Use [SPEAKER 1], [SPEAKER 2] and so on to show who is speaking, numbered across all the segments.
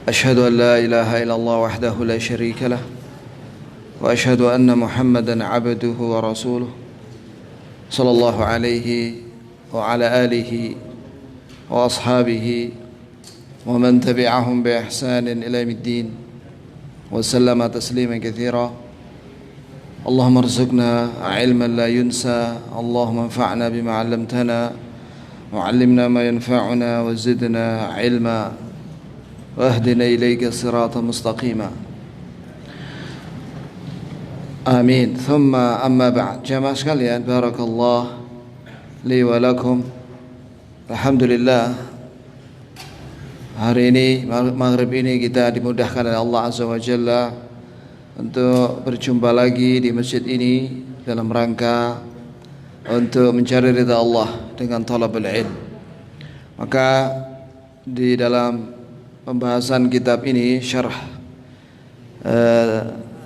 [SPEAKER 1] أشهد أن لا إله إلا الله وحده لا شريك له وأشهد أن محمدا عبده ورسوله صلى الله عليه وعلى آله وأصحابه ومن تبعهم بإحسان إلى يوم الدين وسلم تسليما كثيرا. اللهم ارزقنا علما لا ينسى، اللهم انفعنا بما علمتنا وعلمنا ما ينفعنا وزدنا علما واهدنا إليك صراطا مستقيما. Amin. Thumma amma ba'd. Jamaah sekalian, barakallah li wa lakum. Alhamdulillah, hari ini, maghrib ini kita dimudahkan oleh Allah Azza wa Jalla untuk berjumpa lagi di masjid ini dalam rangka untuk mencari ridha Allah dengan talabul ilm. Maka di dalam pembahasan kitab ini, syarah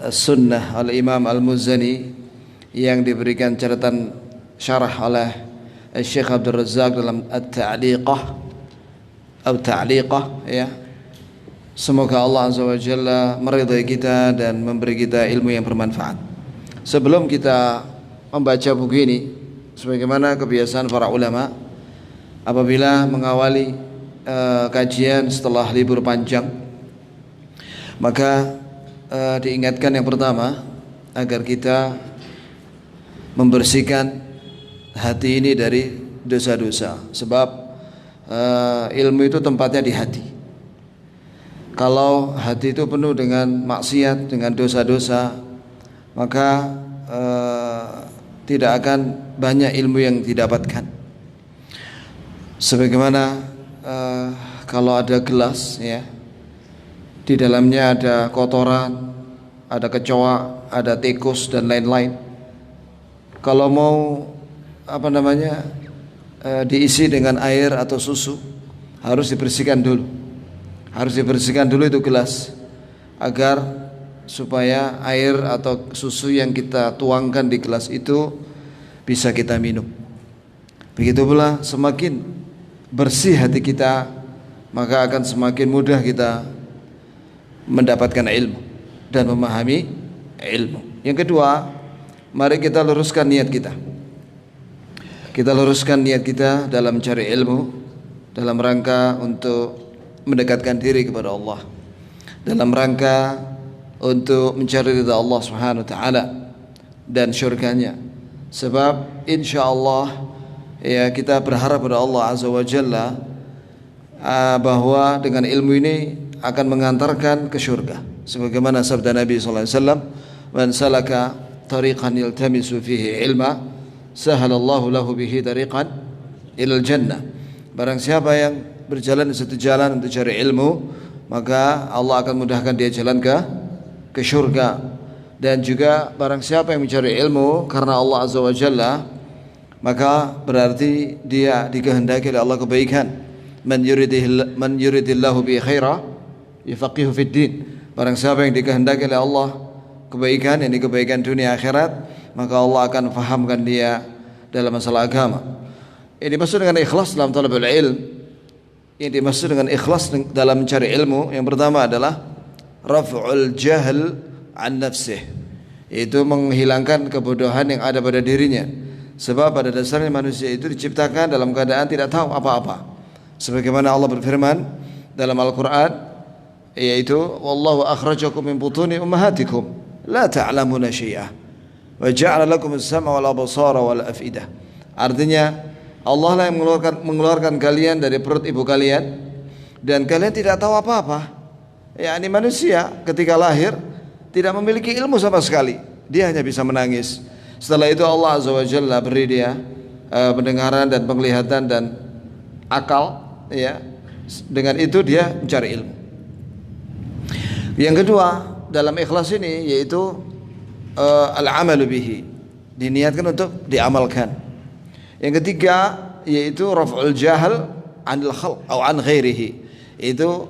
[SPEAKER 1] Sunnah Al-Imam Al-Muzani, yang diberikan catatan syarah oleh Syekh Abdul Razzaq dalam At-Ta'liqah atau Ta'liqah, ya. Semoga Allah Azza wa Jalla meridai kita dan memberi kita ilmu yang bermanfaat. Sebelum kita membaca buku ini, sebagaimana kebiasaan para ulama apabila mengawali kajian setelah libur panjang, maka diingatkan yang pertama agar kita membersihkan hati ini dari dosa-dosa. Sebab ilmu itu tempatnya di hati. Kalau hati itu penuh dengan maksiat, dengan dosa-dosa, maka tidak akan banyak ilmu yang didapatkan. Sebagaimana kalau ada gelas, ya, di dalamnya ada kotoran, ada kecoa, ada tikus dan lain-lain. Kalau mau diisi dengan air atau susu, harus dibersihkan dulu. Harus dibersihkan dulu itu gelas, agar supaya air atau susu yang kita tuangkan di gelas itu bisa kita minum. Begitu pula semakin bersih hati kita, maka akan semakin mudah kita mendapatkan ilmu dan memahami ilmu. Yang kedua, mari kita luruskan niat kita. Kita luruskan niat kita dalam mencari ilmu, dalam rangka untuk mendekatkan diri kepada Allah, dalam rangka untuk mencari ridha Allah Subhanahu wa taala dan syurganya. Sebab insyaallah, ya, kita berharap pada Allah Azza wa Jalla bahwa dengan ilmu ini akan mengantarkan ke syurga. Sebagaimana sabda Nabi sallallahu alaihi wasallam, "Man salaka tariqan yaltamisu fihi ilma, sahalallahu lahu bihi tariqan ilal jannah." Barang siapa yang berjalan di satu jalan untuk cari ilmu, maka Allah akan mudahkan dia jalan ke syurga. Dan juga barang siapa yang mencari ilmu karena Allah Azza wa Jalla, maka berarti dia dikehendaki oleh Allah kebaikan. Man yuridillahu bi khaira yafaqihu fid din. Barang siapa yang dikehendaki oleh Allah kebaikan, ini kebaikan dunia akhirat, maka Allah akan fahamkan dia dalam masalah agama. Ini dimaksud dengan ikhlas dalam talabul ilm. Ini dimaksud dengan ikhlas dalam mencari ilmu, yang pertama adalah raf'ul jahl an nafsih, itu menghilangkan kebodohan yang ada pada dirinya. Sebab pada dasarnya manusia itu diciptakan dalam keadaan tidak tahu apa-apa. Sebagaimana Allah berfirman dalam Al-Quran, yaitu wallahu akhrajakum min butuni ummahatikum la ta'lamuna syai'ah wa ja'ala lakum as-sam'a wal absara wal afidah. Artinya Allah lah yang mengeluarkan kalian dari perut ibu kalian, dan kalian tidak tahu apa-apa. Yakni manusia ketika lahir tidak memiliki ilmu sama sekali, dia hanya bisa menangis. Setelah itu Allah Azza wa Jalla beri dia pendengaran dan penglihatan dan akal, ya. Dengan itu dia mencari ilmu. Yang kedua dalam ikhlas ini yaitu al-amalu bihi, diniatkan untuk diamalkan. Yang ketiga yaitu raf'ul jahl 'anil khalq atau an ghairihi, itu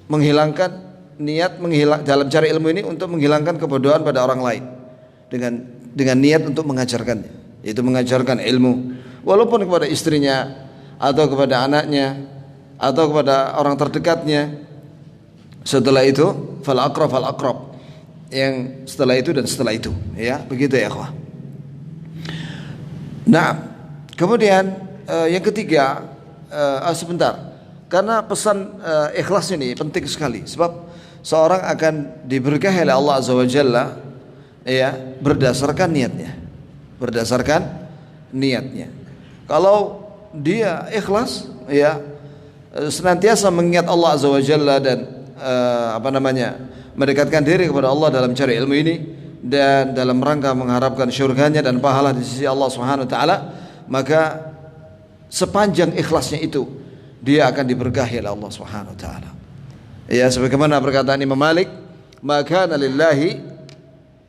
[SPEAKER 1] menghilangkan niat dalam cari ilmu ini untuk menghilangkan kebodohan pada orang lain dengan niat untuk mengajarkannya, yaitu mengajarkan ilmu walaupun kepada istrinya atau kepada anaknya atau kepada orang terdekatnya, Setelah itu fal aqrab, yang setelah itu dan setelah itu, ya, begitu ya ikhwah. Nah, kemudian yang ketiga, sebentar, karena pesan ikhlas ini penting sekali, sebab seorang akan diberkahi oleh Allah Azza wa Jalla, ya, berdasarkan niatnya. Kalau dia ikhlas, ya, senantiasa mengingat Allah Azza wa Jalla dan mendekatkan diri kepada Allah dalam cari ilmu ini dan dalam rangka mengharapkan syurganya dan pahala di sisi Allah Subhanahu wa taala, maka sepanjang ikhlasnya itu dia akan diberkahi oleh Allah Subhanahu wa taala. Ya, sebagaimana perkataan Imam Malik, "Maka lillahi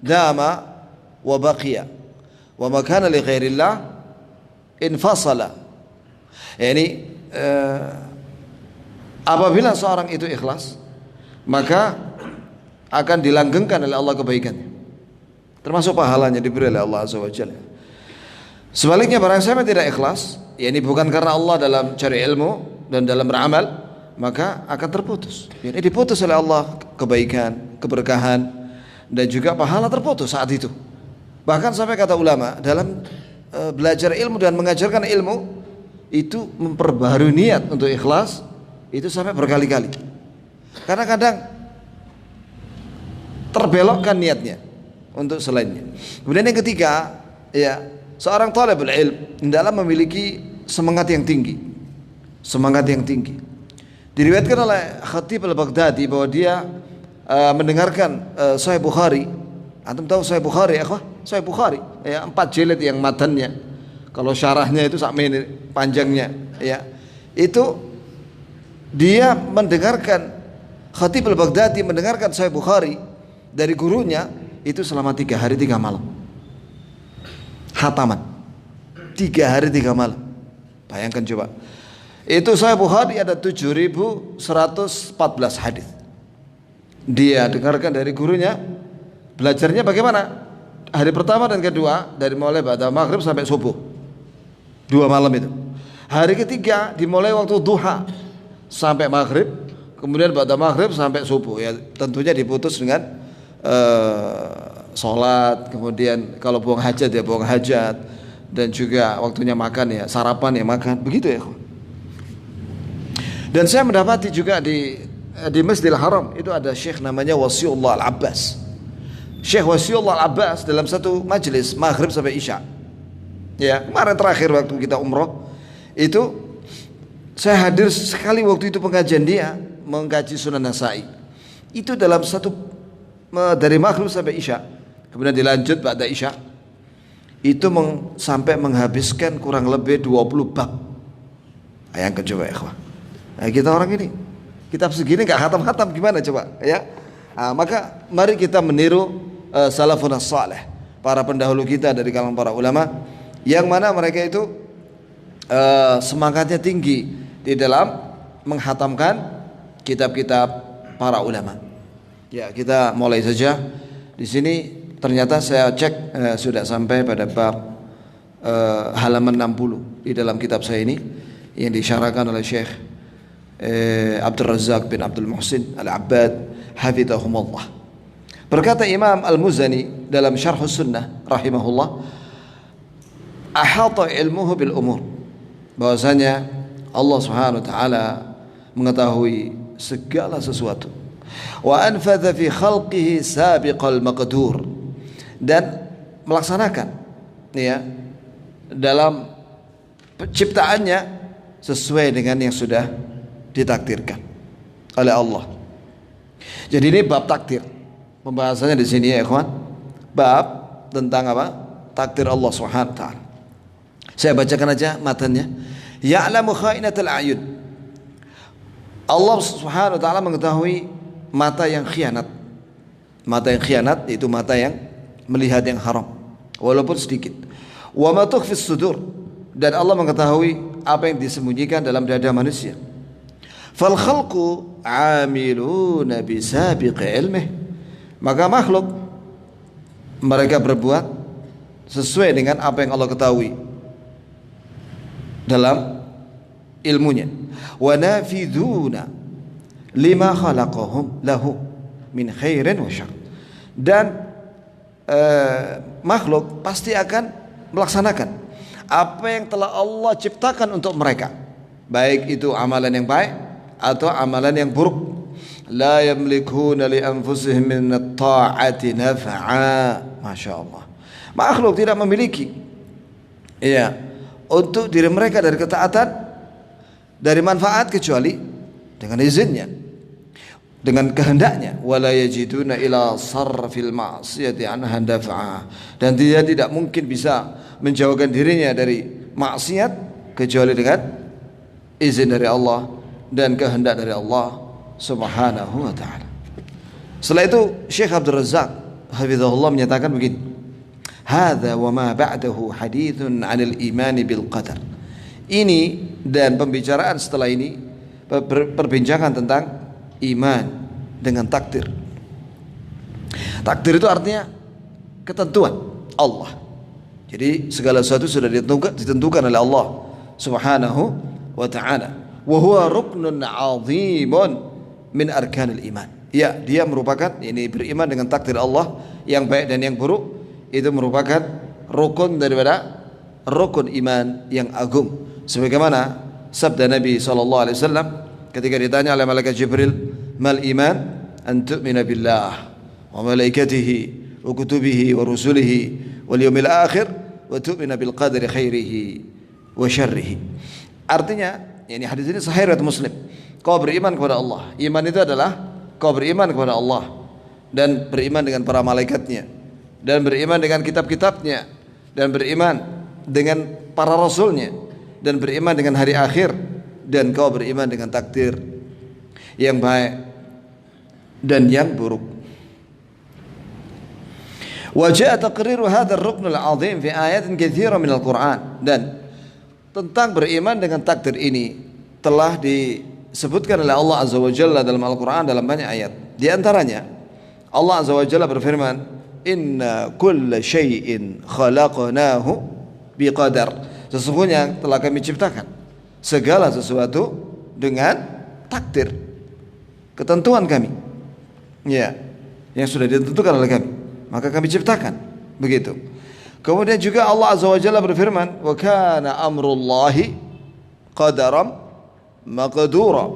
[SPEAKER 1] dama wa baqiya wa ma kana li ghairillah infasala." Yani apabila seorang itu ikhlas, maka akan dilanggengkan oleh Allah kebaikannya, termasuk pahalanya diberi oleh Allah Azza wa Jalla. Sebaliknya, barang siapa tidak ikhlas, yakni bukan karena Allah dalam cari ilmu dan dalam beramal, maka akan terputus. Ini diputus oleh Allah kebaikan, keberkahan, dan juga pahala terputus saat itu. Bahkan sampai kata ulama, dalam belajar ilmu dan mengajarkan ilmu itu memperbaharui niat untuk ikhlas itu sampai berkali-kali. Karena kadang terbelokkan niatnya untuk selainnya. Kemudian yang ketiga, ya, seorang talibul ilm hendaklah memiliki semangat yang tinggi. Diriwayatkan oleh Khatib Al-Baghdadi bahwa dia mendengarkan Sahih Bukhari. Antum tahu Sahih Bukhari, ya, Sahih Bukhari, ya, 4 jilid yang matannya. Kalau syarahnya itu sakmene panjangnya, ya. Itu dia mendengarkan, Khatib Al-Baghdadi mendengarkan Sahih Bukhari dari gurunya itu selama 3 hari 3 malam. Hataman 3 hari 3 malam. Bayangkan coba. Itu Sahih Bukhari ada 7.114 hadis. Dia dengarkan dari gurunya. Belajarnya bagaimana? Hari pertama dan kedua dari mulai ba'da maghrib sampai subuh, 2 malam itu. Hari ketiga dimulai waktu duha sampai maghrib, kemudian ba'da maghrib sampai subuh, ya, tentunya diputus dengan sholat, kemudian kalau buang hajat ya buang hajat, dan juga waktunya makan, ya, sarapan ya makan, begitu ya. Dan saya mendapati juga di Masjidil Haram itu ada syekh namanya Wasiullah Al-Abbas. Syekh Wasiullah Al-Abbas dalam satu majelis maghrib sampai isya, ya, kemarin terakhir waktu kita umroh itu saya hadir sekali waktu itu pengajian dia mengkaji Sunan Nasa'i. Itu dalam satu dari maghrib sampai isya, kemudian dilanjut ba'da isya, itu sampai menghabiskan kurang lebih 20 bab. Bayangkan coba, ikhwah. Nah, kita orang ini kitab segini nggak hatam-hatam, gimana coba, ya? Nah, maka mari kita meniru salafun salih, para pendahulu kita dari kalangan para ulama, yang mana mereka itu semangatnya tinggi di dalam menghatamkan kitab-kitab para ulama. Ya, kita mulai saja. Di sini ternyata saya cek sudah sampai pada bab halaman 60 di dalam kitab saya ini yang disyarahkan oleh Syekh Abdul Razak bin Abdul Muhsin Al-Abbad hafizahumullah. Berkata Imam Al-Muzani dalam Syarh Sunnah rahimahullah, ahata ilmuhu bil umur, bahwasanya Allah Subhanahu wa taala mengetahui segala sesuatu. Wa anfadha fi khalqihi sabiqal maqdur, dan melaksanakan, ya, dalam penciptaannya sesuai dengan yang sudah ditakdirkan oleh Allah. Jadi ini bab takdir. Pembahasannya di sini, ya ikhwan, bab tentang apa? Takdir Allah Subhanahu wa taala. Saya bacakan aja matanya. Ya'lamu kha'inatal a'yun. Allah Subhanahu wa taala mengetahui mata yang khianat. Mata yang khianat itu mata yang melihat yang haram walaupun sedikit. Wa ma tukhfis sudur, dan Allah mengetahui apa yang disembunyikan dalam dada manusia. Fal khalqu 'amiluna bi sabiqi ilmih, maka makhluk mereka berbuat sesuai dengan apa yang Allah ketahui dalam ilmunya. Wa nafiduna lima khalaqahum lahu min khairin wa syarr. Dan makhluk pasti akan melaksanakan apa yang telah Allah ciptakan untuk mereka, baik itu amalan yang baik atau amalan yang buruk. La yamlikuna li anfusihim min at-ta'ati naf'a. Masya Allah, makhluk tidak memiliki untuk diri mereka dari ketaatan, dari manfaat, kecuali dengan izinnya, dengan kehendaknya. Wala yajiduna ila sarfil ma'siyati anha daf'a. Dan dia tidak mungkin bisa menjauhkan dirinya dari maksiat kecuali dengan izin dari Allah dan kehendak dari Allah Subhanahu wa ta'ala. Setelah itu Syekh Abdul Razzaq hafizahullah menyatakan begini: hadza wa ma ba'dahu hadithun 'anil imani bil qadar. Ini dan pembicaraan setelah ini perbincangan tentang iman dengan takdir. Takdir itu artinya ketentuan Allah. Jadi segala sesuatu sudah ditentukan oleh Allah Subhanahu wa ta'ala. Wa huwa ruknun 'azimun min arkanil iman. Ya, dia merupakan, ini beriman dengan takdir Allah yang baik dan yang buruk, itu merupakan rukun daripada rukun iman yang agung. Sebagaimana sabda Nabi SAW ketika ditanya oleh malaikat Jibril, mal iman? An tu'mina billah wa malaikatihi wa kutubihi wa rusulihi wal yawmil akhir wa tu'mina bil qadri khairihi wa syarrihi. Artinya, ini hadis ini sahih riwayat Muslim. Kau beriman kepada Allah. Iman itu adalah kau beriman kepada Allah dan beriman dengan para malaikatnya, dan beriman dengan kitab-kitabnya, dan beriman dengan para rasulnya, dan beriman dengan hari akhir, dan kau beriman dengan takdir yang baik dan yang buruk. Wa jaa taqriru hadzal rukn al-'azim fi ayatin katsira min al-Qur'an. Dan tentang beriman dengan takdir ini telah disebutkan oleh Allah Azza wa Jalla dalam Al-Quran dalam banyak ayat. Di antaranya Allah Azza wa Jalla berfirman, inna kulla syai'in khalaqnahu biqadar. Sesungguhnya telah kami ciptakan segala sesuatu dengan takdir, ketentuan kami, ya, yang sudah ditentukan oleh kami, maka kami ciptakan begitu. Kemudian juga Allah Azza wa Jalla berfirman, wa kana amrullahi qadaram maqdura.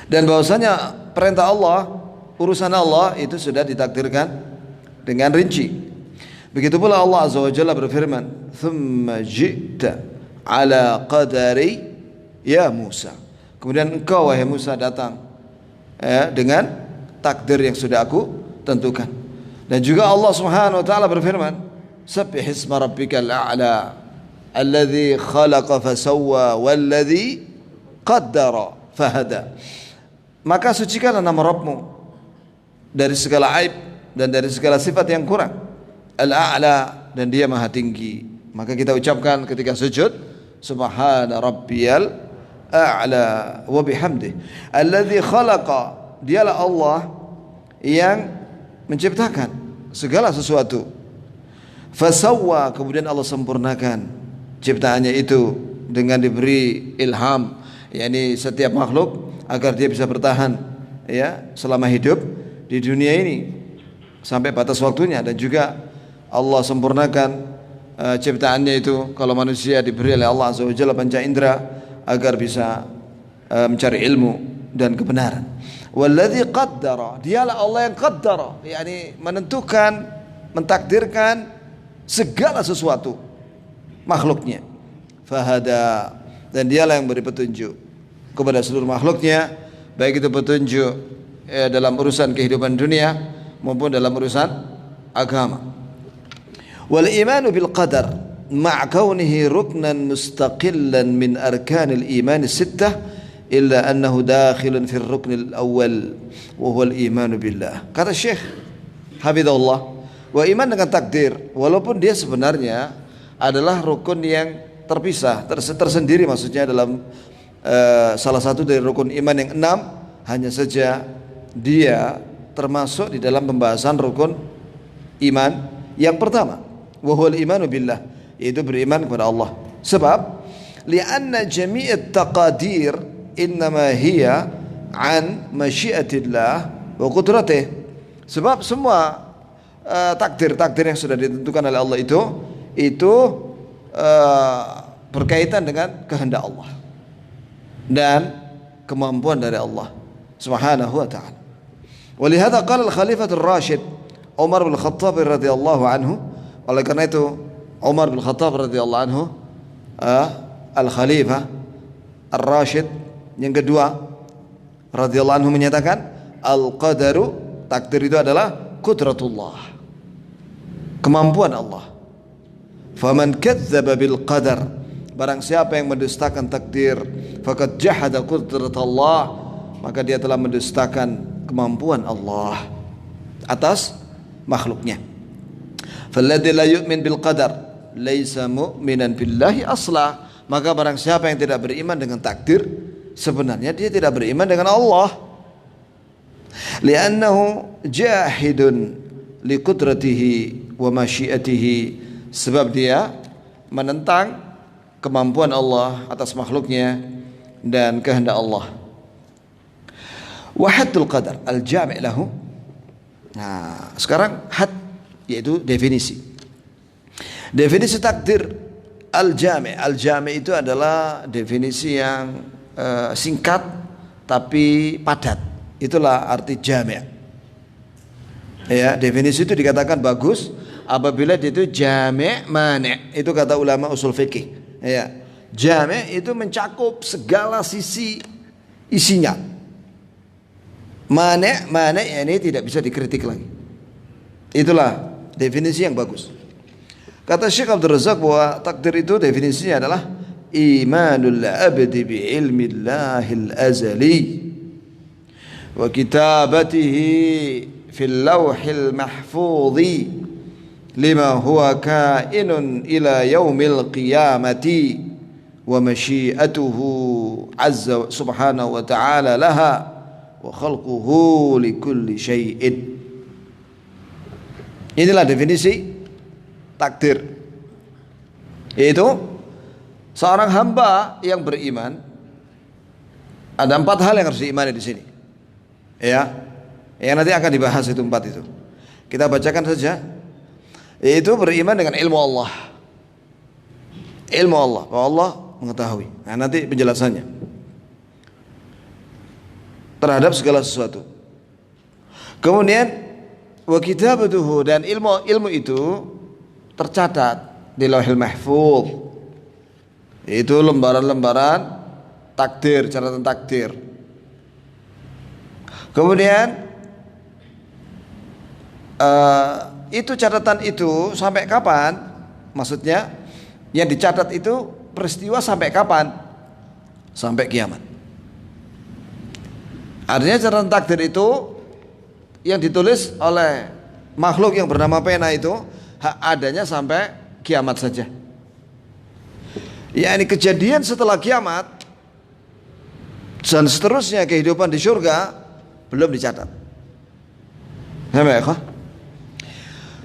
[SPEAKER 1] Dan bahwasanya perintah Allah, urusan Allah itu sudah ditakdirkan dengan rinci. Begitu pula Allah Azza wa Jalla berfirman, thumma ji'ta ala qadari ya Musa. Kemudian engkau wahai Musa datang dengan takdir yang sudah aku tentukan. Dan juga Allah Subhanahu wa taala berfirman, sabbih isma rabbikal a'la alladzi khalaqa fasawwa walladzi qaddara fahada. Maka sucikanlah nama Rabbmu dari segala aib dan dari segala sifat yang kurang. Al-a'la, dan dia maha tinggi. Maka kita ucapkan ketika sujud, subhana rabbiyal a'la wa bihamdih alladzi khalaqa. Dialah Allah yang menciptakan segala sesuatu. Fasawwa, kemudian Allah sempurnakan ciptaannya itu dengan diberi ilham, yakni setiap makhluk agar dia bisa bertahan selama hidup di dunia ini sampai batas waktunya. Dan juga Allah sempurnakan ciptaannya itu kalau manusia diberi oleh Allah Azza wa Jalla panca indera agar bisa mencari ilmu dan kebenaran. Walladzi qaddara, dialah Allah yang qaddara, yakni menentukan, mentakdirkan segala sesuatu makhluknya. Fahada, dan dialah yang beri petunjuk kepada seluruh makhluknya, baik itu petunjuk dalam urusan kehidupan dunia maupun dalam urusan agama. Wal imanu bil qadar ma'a kaunihi ruknan mustaqillan min arkanil iman sittah illa annahu dakhilun fi ar-rukn al-awwal wa huwa al-iman billah. Kata Syekh hafizahullah, wa iman dengan takdir walaupun dia sebenarnya adalah rukun yang terpisah, tersendiri maksudnya dalam salah satu dari rukun iman yang 6, hanya saja dia termasuk di dalam pembahasan rukun iman yang pertama, wa huwa al-imanu billah, yaitu beriman kepada Allah. Sebab li'anna jami'at taqadir innama hiya an masyiatillah wa qudratih. Sebab semua takdir-takdir yang sudah ditentukan oleh Allah itu berkaitan dengan kehendak Allah dan kemampuan dari Allah Subhanahu wa taala. Walihada qala al-Khalifatul Rasyid Umar bin Khattab radhiyallahu anhu, oleh karena itu Umar bin Khattab radhiyallahu anhu al-Khalifah Ar-Rasyid yang kedua radhiyallahu anhu menyatakan al-qadaru, takdir itu adalah qudratullah, kemampuan Allah. Faman kadzdzaba bil qadar, barang siapa yang mendustakan takdir, faqad jahada qudratullah, maka dia telah mendustakan kemampuan Allah atas makhluknya. Falladzi la yu'min bil qadar laisa mu'minan billahi asla, maka barang siapa yang tidak beriman dengan takdir, sebenarnya dia tidak beriman dengan Allah. Li'annahu jahidun liqudratihi wa masyiatihi, sebab dia menentang kemampuan Allah atas makhluknya dan kehendak Allah. Wa haddul qadar al-jami' lahu. Nah, sekarang had yaitu definisi. Definisi takdir al-jami'. Al-jami' itu adalah definisi yang singkat tapi padat. Itulah arti jami'. Ya, definisi itu dikatakan bagus apabila dia itu jami' mani'. Itu kata ulama usul fikih. Ya. Jami' itu mencakup segala sisi isinya. Mani' ini tidak bisa dikritik lagi. Itulah definisi yang bagus. Kata Syekh Abdul Razak bahwa takdir itu definisinya adalah imanul abdi bi ilmillahil azali wa kitabatihi fil lawhil mahfudhi lima huwa kainun ila yaumil qiyamati wa masyiatuhu azza subhanahu wa ta'ala laha wa khalquhu likulli syai'in. Inilah definisi takdir, yaitu seorang hamba yang beriman. Ada 4 hal yang harus diimani di sini, ya, yang nanti akan dibahas itu 4 itu. Kita bacakan saja, yaitu beriman dengan ilmu Allah. Ilmu Allah, bahwa Allah mengetahui. Nah, nanti penjelasannya terhadap segala sesuatu. Kemudian wa kitabatuhu, dan ilmu itu tercatat di Lauhil Mahfuz. Itu lembaran-lembaran takdir, catatan takdir. Kemudian itu catatan itu sampai kapan? Maksudnya yang dicatat itu peristiwa sampai kapan? Sampai kiamat. Artinya catatan takdir itu yang ditulis oleh makhluk yang bernama pena itu adanya sampai kiamat saja. Ya, ini kejadian setelah kiamat dan seterusnya kehidupan di surga belum dicatat.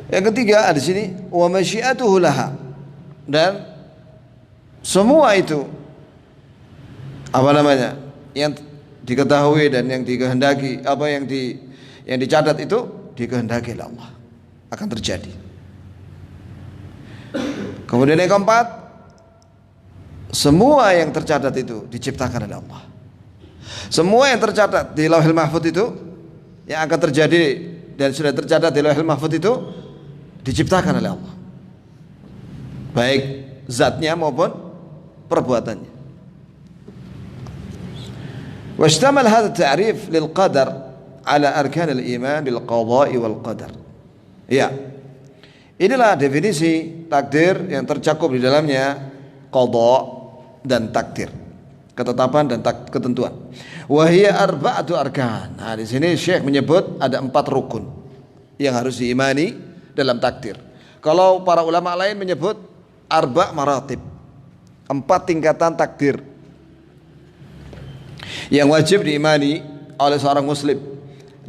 [SPEAKER 1] Yang ketiga di sini wa masyiatuhu laha, dan semua itu yang diketahui dan yang dikehendaki, yang dicatat itu dikehendaki oleh Allah akan terjadi. Kemudian yang keempat, semua yang tercatat itu diciptakan oleh Allah. Semua yang tercatat di Lauhil Mahfuz itu yang akan terjadi dan sudah tercatat di Lauhil Mahfuz itu diciptakan oleh Allah, baik zatnya maupun perbuatannya. Washtamal hadha ta'rif lil qadar ala arkan al-iman bil qada'i wal qadar. Ya, inilah definisi takdir yang tercakup di dalamnya qada dan takdir, ketetapan dan ketentuan. Wa hiya arba'atu arkan. Nah, di sini Syekh menyebut ada 4 rukun yang harus diimani dalam takdir. Kalau para ulama lain menyebut arba' maratib, 4 tingkatan takdir yang wajib diimani oleh seorang muslim.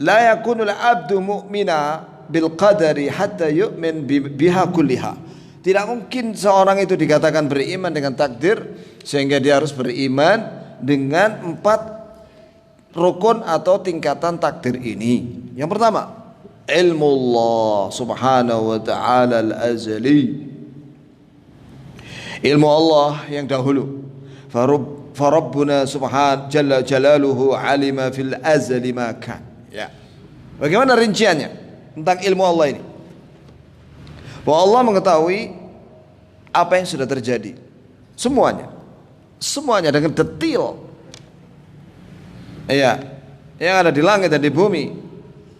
[SPEAKER 1] La yakunul abdu mu'mina bil qadari hatta yu'min biha kulliha. Tidak mungkin seorang itu dikatakan beriman dengan takdir sehingga dia harus beriman dengan 4 rukun atau tingkatan takdir ini. Yang pertama, ilmu Allah subhanahu wa ta'ala al-azali, ilmu Allah yang dahulu. Farabbuna subhanahu jalla jalaluhu alima fil azali ma kan. Ya. Bagaimana rinciannya tentang ilmu Allah ini? Bahwa Allah mengetahui apa yang sudah terjadi, semuanya dengan detail. Ya, yang ada di langit dan di bumi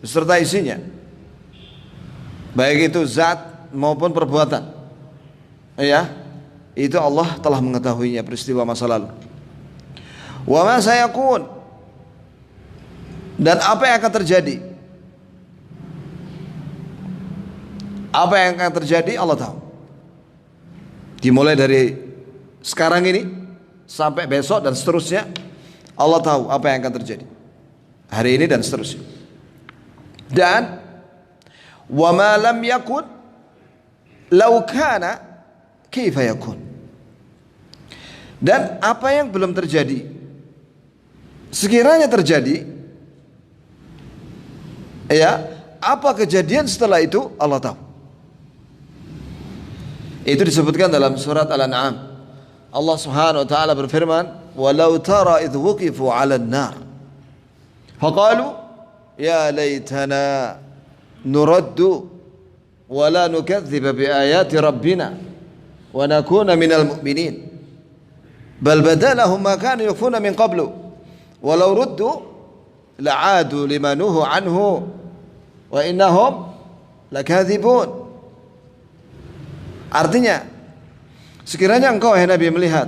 [SPEAKER 1] beserta isinya, baik itu zat maupun perbuatan. Ya, itu Allah telah mengetahuinya, peristiwa masa lalu. Wa ma sayakun, dan apa yang akan terjadi. Apa yang akan terjadi Allah tahu. Dimulai dari sekarang ini sampai besok dan seterusnya, Allah tahu apa yang akan terjadi hari ini dan seterusnya. Dan wa ma lam yakun law kana kaifa yakun, dan apa yang belum terjadi, sekiranya terjadi, ya, apa kejadian setelah itu Allah tahu. Itu disebutkan dalam surat Al-An'am. Allah Subhanahu wa taala berfirman, "Walau tara idh wuqifu 'alan nar faqalu ya laitana nuraddu wa la nukadziba bi ayati rabbina wa nakuna minal mu'minin bal badalahum ma kanu yakhfuna min qablu walau ruddu la'adu lima nuhu anhu wa innahum lakadzibun." Artinya, sekiranya engkau wahai Nabi melihat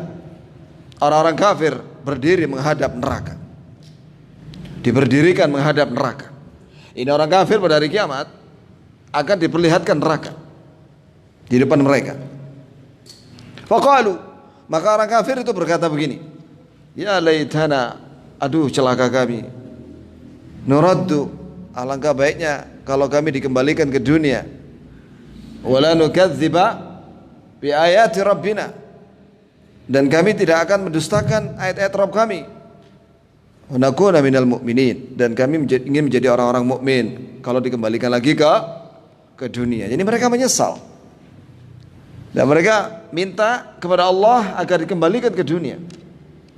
[SPEAKER 1] orang-orang kafir berdiri menghadap neraka, diberdirikan menghadap neraka. Ini orang kafir pada hari kiamat akan diperlihatkan neraka di depan mereka. Faqalu, maka orang kafir itu berkata begini, ya laitana, aduh celaka kami, nuraddu, alangkah baiknya kalau kami dikembalikan ke dunia, wala nukadziba bi ayati rabbina, dan kami tidak akan mendustakan ayat-ayat Rabb kami, wa nakuna minal mu'minin, dan kami ingin menjadi orang-orang mukmin kalau dikembalikan lagi ke dunia. Jadi mereka menyesal dan mereka minta kepada Allah agar dikembalikan ke dunia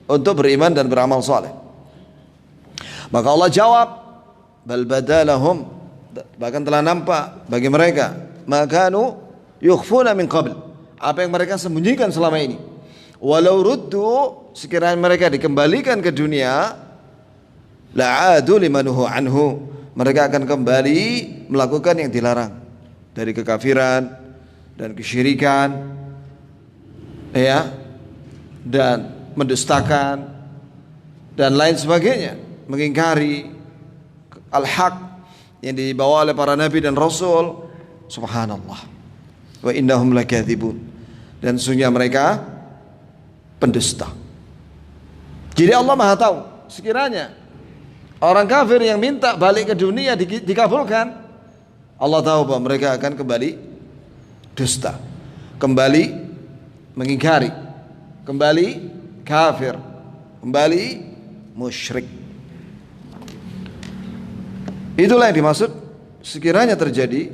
[SPEAKER 1] untuk beriman dan beramal saleh. Maka Allah jawab, bal badalahum, bahkan telah nampak bagi mereka, makanu yukhfuna min qabl, apa yang mereka sembunyikan selama ini. Walau ruddu, sekiranya mereka dikembalikan ke dunia, la'adu limanuhu anhu, mereka akan kembali melakukan yang dilarang dari kekafiran dan kesyirikan, ya, dan mendustakan dan lain sebagainya, mengingkari al-haq yang dibawa oleh para nabi dan rasul. Subhanallah, wa innahum lakadzibun, dan sesungguhnya mereka pendusta. Jadi Allah Maha tahu, sekiranya orang kafir yang minta balik ke dunia dikabulkan, Allah tahu bahwa mereka akan kembali dusta, kembali mengingkari, kembali kafir, kembali musyrik. Itulah yang dimaksud sekiranya terjadi,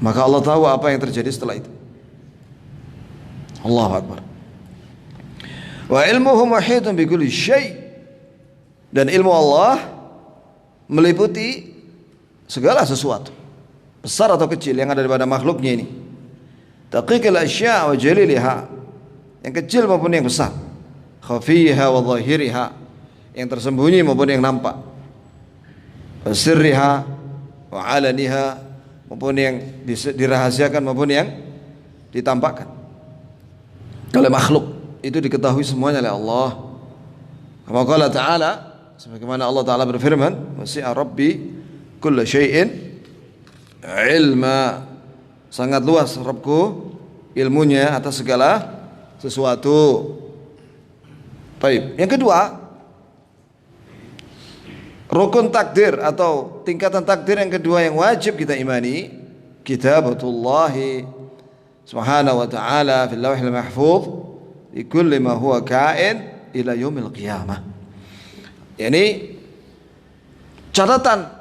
[SPEAKER 1] maka Allah tahu apa yang terjadi setelah itu. Allahu Akbar. Wa ilmuhu muhitun bi kulli syai', dan ilmu Allah meliputi segala sesuatu, besar atau kecil yang ada pada makhluknya ini. Taqiqil asya' wa jaliliha, yang kecil maupun yang besar, khafiha wa zahiriha, yang tersembunyi maupun yang nampak, sirriha wa alaniha, maupun yang dirahasiakan maupun yang ditampakkan oleh makhluk. Itu diketahui semuanya oleh Allah. Kama qala ta'ala, sebagaimana Allah Ta'ala berfirman, wasi'a rabbi kulla syai'in ilma, sangat luas Rabbku ilmunya atas segala sesuatu. Baik, yang kedua, rukun takdir atau tingkatan takdir yang kedua yang wajib kita imani, kitabullahi subhanahu wa ta'ala fil lawhil mahfuz li kulli ma huwa kain ila yaumil qiyamah. Yani catatan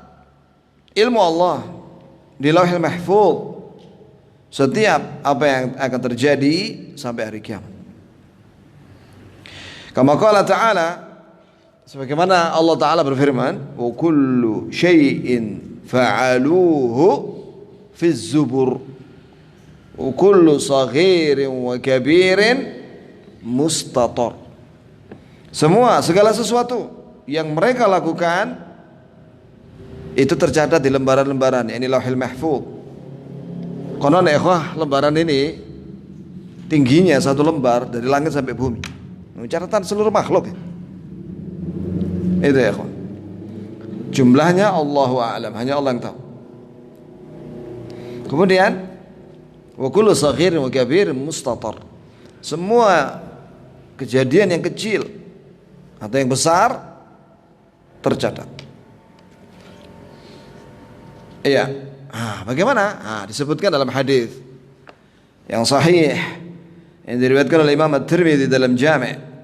[SPEAKER 1] ilmu Allah di Lauhul Mahfuz setiap apa yang akan terjadi sampai hari kiamat. Kama qala ta'ala, sebagaimana Allah Ta'ala berfirman, wa kullu syai'in fa'aluhu fi zubur wa kullu saghirin wa kabirin mustatar. Segala sesuatu yang mereka lakukan itu tercatat di lembaran-lembaran, yakni Lauhul Mahfuz. Konon ikhwah, lembaran ini tingginya satu lembar dari langit sampai bumi. Catatan seluruh makhluk. Itu ya ikhwan. Jumlahnya Allahu a'lam, hanya Allah yang tahu. Kemudian wa kullu saghirin wa kabirin mustatar. Semua kejadian yang kecil atau yang besar tercatat. Iya. Bagaimana? Disebutkan dalam hadis yang sahih yang diriwayatkan oleh Imam At-Tirmidzi dalam Jami'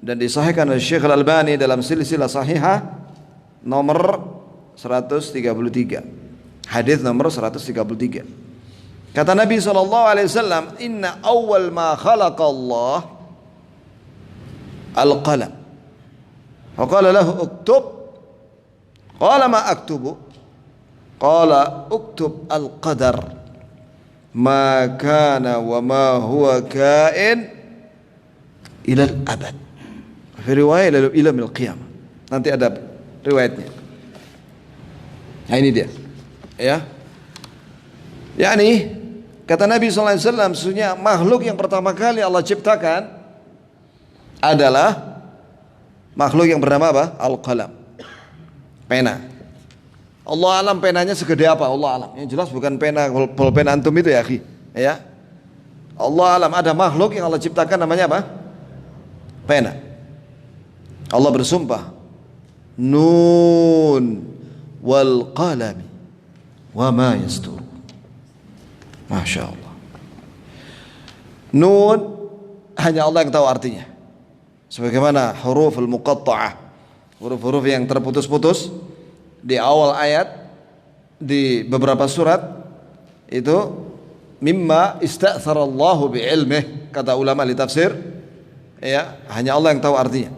[SPEAKER 1] dan disahihkan oleh Syekh Al-Albani dalam silsilah sahihah nomor 133. Hadis nomor 133. Kata Nabi SAW, inna awal ma khalaqa Allah al-qalam. Wa qala lahu uktub. Qala ma aktubu. Qala uktub al-qadar. Ma kana wa ma huwa kain ila al-abad. Fi riwayat ila mil qiyamah. Nanti ada riwayatnya. Nah ini dia. Ya. Yani kata Nabi sallallahu alaihi wasallam, sesungguhnya makhluk yang pertama kali Allah ciptakan adalah makhluk yang bernama apa? Al-qalam. Pena. Allah alam penanya segede apa? Allah alam. Yang jelas bukan pena pulpen antum itu ya, akhi. Ya. Allah alam, ada makhluk yang Allah ciptakan namanya apa? Pena. Allah bersumpah, Nun wal qalami wa ma yastur. Masya Allah. Nun hanya Allah yang tahu artinya. Sebagaimana huruf al-muqatta'ah, huruf-huruf yang terputus-putus di awal ayat di beberapa surat itu mimma ista'tharallahu bi'ilmih, kata ulama li tafsir, ya, hanya Allah yang tahu artinya.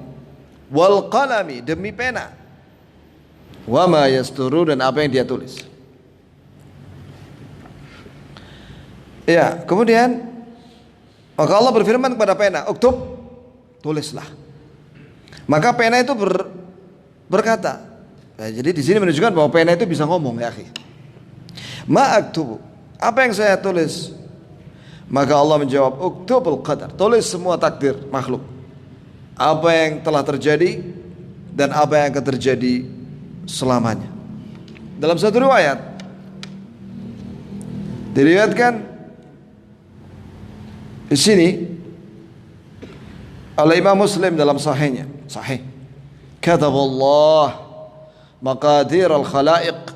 [SPEAKER 1] Wal qalami, demi pena, wa ma yasturu, dan apa yang dia tulis. Ya, kemudian maka Allah berfirman kepada pena, uktub, tulislah. Maka pena itu berkata, jadi di sini menunjukkan bahwa pena itu bisa ngomong, ya akhi. Ma aktubu, apa yang saya tulis? Maka Allah menjawab, uktubul qadar, tulis semua takdir makhluk, apa yang telah terjadi dan apa yang akan terjadi selamanya. Dalam satu riwayat diriwayatkan di sini oleh Imam Muslim dalam sahihnya, sahih, kataballah maqadir al-khalaiq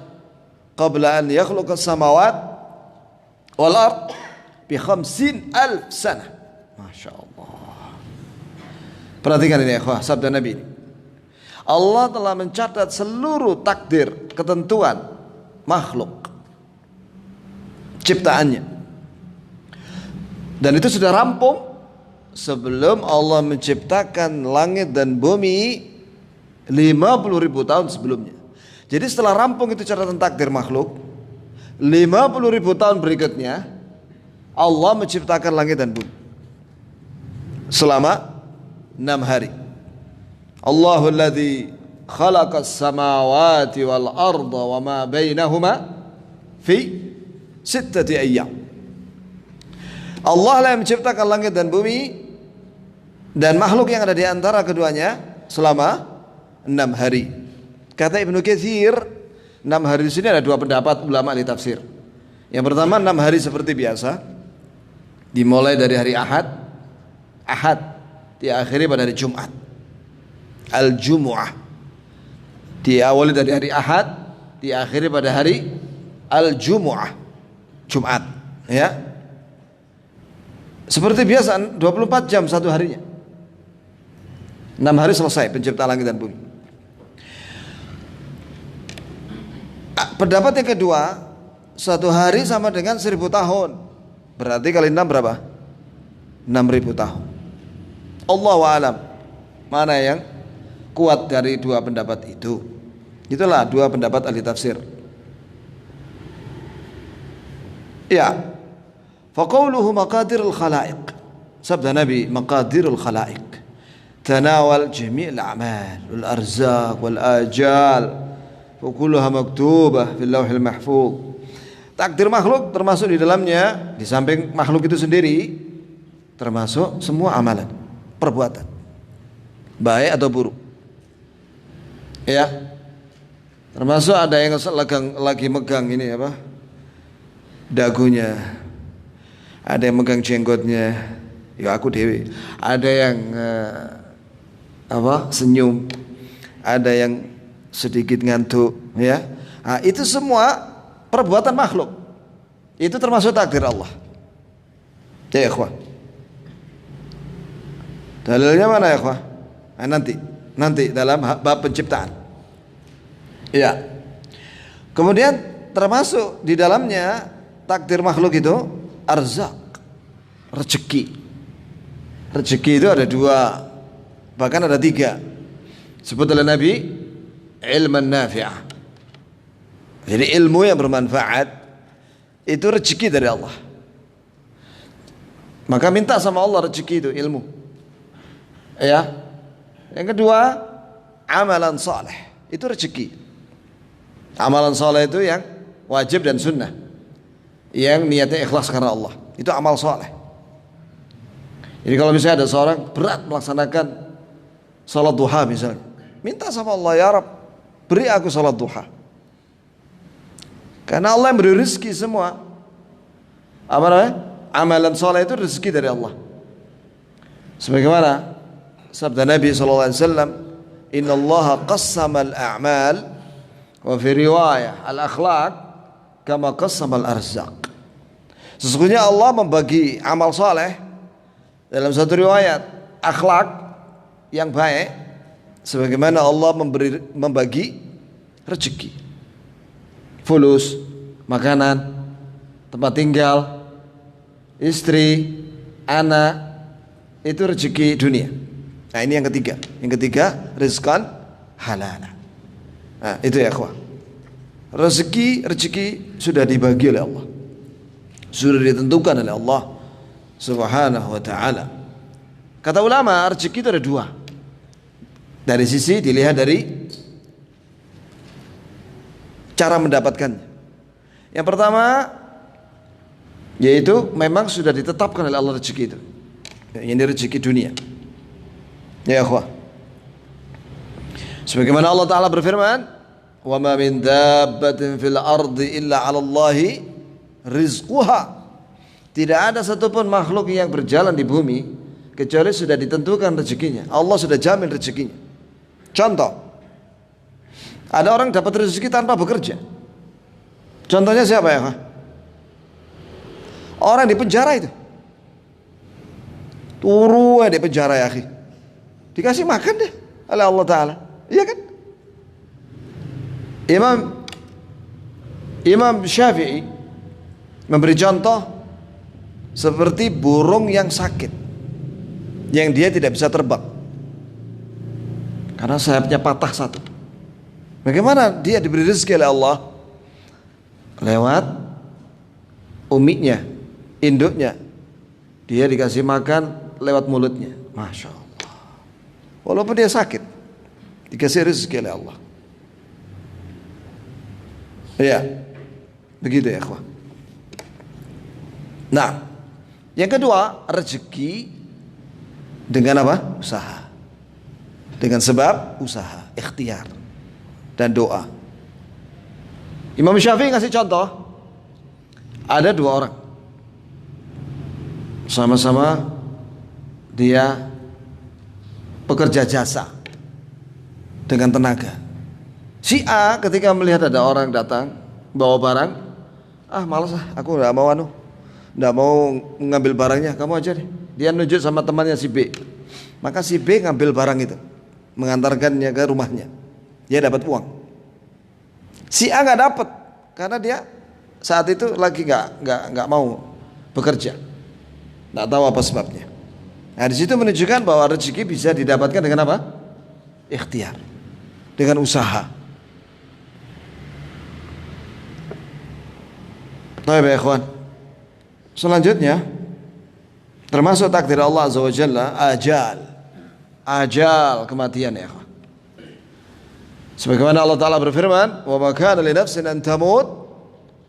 [SPEAKER 1] qabla an yakhluqa as-samawat wal ard bi 50,000 sana. Masya Allah. Perhatikan ini ya, sabda Nabi ini. Allah telah mencatat seluruh takdir, ketentuan makhluk ciptaannya, dan itu sudah rampung sebelum Allah menciptakan langit dan bumi 50.000 tahun sebelumnya. Jadi setelah rampung itu catatan takdir makhluk, 50.000 tahun berikutnya Allah menciptakan langit dan bumi selama 6 hari. Allahul ladzi khalaqas samawati wal arda wa ma bainahuma fi 6 ayyam. Allah lah yang menciptakan langit dan bumi dan makhluk yang ada di antara keduanya selama 6 hari. Kata Ibnu Katsir, 6 hari di sini ada dua pendapat ulama ahli tafsir. Yang pertama, 6 hari seperti biasa, dimulai dari hari Ahad, diakhiri pada hari Jumat. Al-Jumu'ah, diawali dari hari Ahad, diakhiri pada hari Al-Jumu'ah, Jumat, ya. Seperti biasa, 24 jam satu harinya. 6 hari selesai penciptaan langit dan bumi. Pendapat yang kedua, satu hari sama dengan 1000 tahun. Berarti kali 6 berapa? 6000 tahun. Allahu a'lam. Mana yang kuat dari dua pendapat itu? Itulah dua pendapat ahli tafsir. Ya. Faqauluhu maqadirul khalaiq. Sabda Nabi maqadirul khalaiq. Tanawal jami' al-a'mal wal arzaq wal ajal. Wa kulluha maktubah fil lauhil mahfuz. Takdir makhluk termasuk di dalamnya, di samping makhluk itu sendiri termasuk semua amalan, perbuatan, baik atau buruk. Ya. Termasuk ada yang lagi megang ini apa? Dagunya. Ada yang megang jenggotnya. Ya aku dewe. Ada yang senyum. Ada yang sedikit ngantuk, ya. Nah, itu semua perbuatan makhluk. Itu termasuk takdir Allah. Ya ikhwah. Dalilnya mana ya ikhwah? Nah, nanti dalam bab penciptaan. Ya. Kemudian termasuk di dalamnya takdir makhluk itu arzak, rezeki. Rezeki itu ada 2, bahkan ada 3. Sebut oleh Nabi ilman nafi'ah. Jadi ilmu yang bermanfaat itu rezeki dari Allah. Maka minta sama Allah rezeki itu ilmu. Ya. Yang kedua, amalan saleh. Itu rezeki. Amalan saleh itu yang wajib dan sunnah. Yang niatnya ikhlas karena Allah. Itu amal saleh. Jadi kalau misalnya ada seorang berat melaksanakan salat duha misalnya, minta sama Allah, ya Rabb, beri aku salat duha. Karena Allah yang beri rezeki semua. Apa namanya? Amalan saleh itu rezeki dari Allah. Sebagaimana sabda Nabi SAW, Inna Allah qassama al-a'mal wa fi riwayah al-akhlaq kama qassama al-arzaq. Sesungguhnya Allah membagi amal saleh, dalam satu riwayat akhlak yang baik, sebagaimana Allah membagi rezeki. Fulus, makanan, tempat tinggal, istri, anak, itu rezeki dunia. Nah ini yang ketiga. Yang ketiga, rizqan halal. Nah itu ya ikhwah. Rezeki sudah dibagi oleh Allah. Sudah ditentukan oleh Allah Subhanahu wa ta'ala. Kata ulama, rezeki itu ada 2. Dari sisi dilihat dari cara mendapatkannya. Yang pertama, yaitu memang sudah ditetapkan oleh Allah rezeki itu. Ini rezeki dunia. Ya ikhwah. Sebagaimana Allah Ta'ala berfirman, "Wa ma min dabbatin fil ardi illa 'ala Allahi rizquha." Tidak ada satupun makhluk yang berjalan di bumi kecuali sudah ditentukan rezekinya. Allah sudah jamin rezekinya. Contoh, ada orang dapat rezeki tanpa bekerja. Contohnya siapa ya? Orang di penjara itu. Turu di penjara ya akhi. Dikasih makan deh oleh Allah Ta'ala. Iya kan? Imam Syafi'i memberi contoh seperti burung yang sakit, yang dia tidak bisa terbang karena sayapnya patah satu. Bagaimana dia diberi rezeki oleh Allah? Lewat umiknya, induknya. Dia dikasih makan lewat mulutnya. Masya Allah. Walaupun dia sakit, dikasih rezeki oleh Allah. Ya, begitu ya ikhwan. Nah, yang kedua, rezeki dengan apa? Usaha. Dengan sebab usaha, ikhtiar dan doa. Imam Syafi'i ngasih contoh, ada 2 orang sama-sama dia pekerja jasa dengan tenaga. Si A ketika melihat ada orang datang bawa barang, malas aku nggak mau mengambil barangnya, kamu aja deh. Dia nunjuk sama temannya si B, maka si B ngambil barang itu, mengantarkannya ke rumahnya. Dia dapat uang. Si A nggak dapat, karena dia saat itu lagi nggak mau bekerja, nggak tahu apa sebabnya. Nah di situ menunjukkan bahwa rezeki bisa didapatkan dengan apa? Ikhtiar, dengan usaha. Baik ya ikhwan. Selanjutnya termasuk takdir Allah Azza wa Jalla ajal kematian ya ikhwan. Sebagaimana Allah Ta'ala berfirman, wa ma kana li nafsin an tamut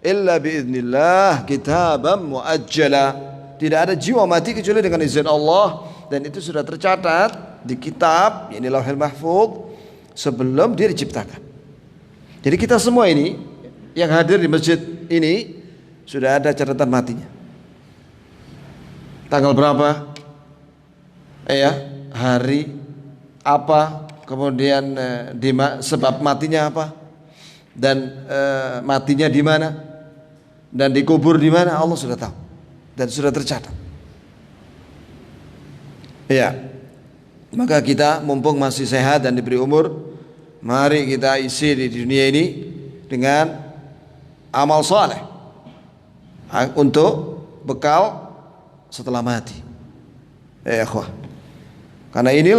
[SPEAKER 1] illa biiznillah kitaban muajjala. Tidak ada jiwa mati kecuali dengan izin Allah, dan itu sudah tercatat di kitab, yakni Lauhul Mahfuz, sebelum dia diciptakan. Jadi kita semua ini yang hadir di masjid ini sudah ada catatan matinya. Tanggal berapa? Hari apa? Kemudian sebab matinya apa? Dan matinya di mana? Dan dikubur di mana? Allah sudah tahu dan sudah tercatat. Ya. Maka kita mumpung masih sehat dan diberi umur, mari kita isi di dunia ini dengan amal saleh untuk bekal setelah mati. Ya ikhwah. Karena ini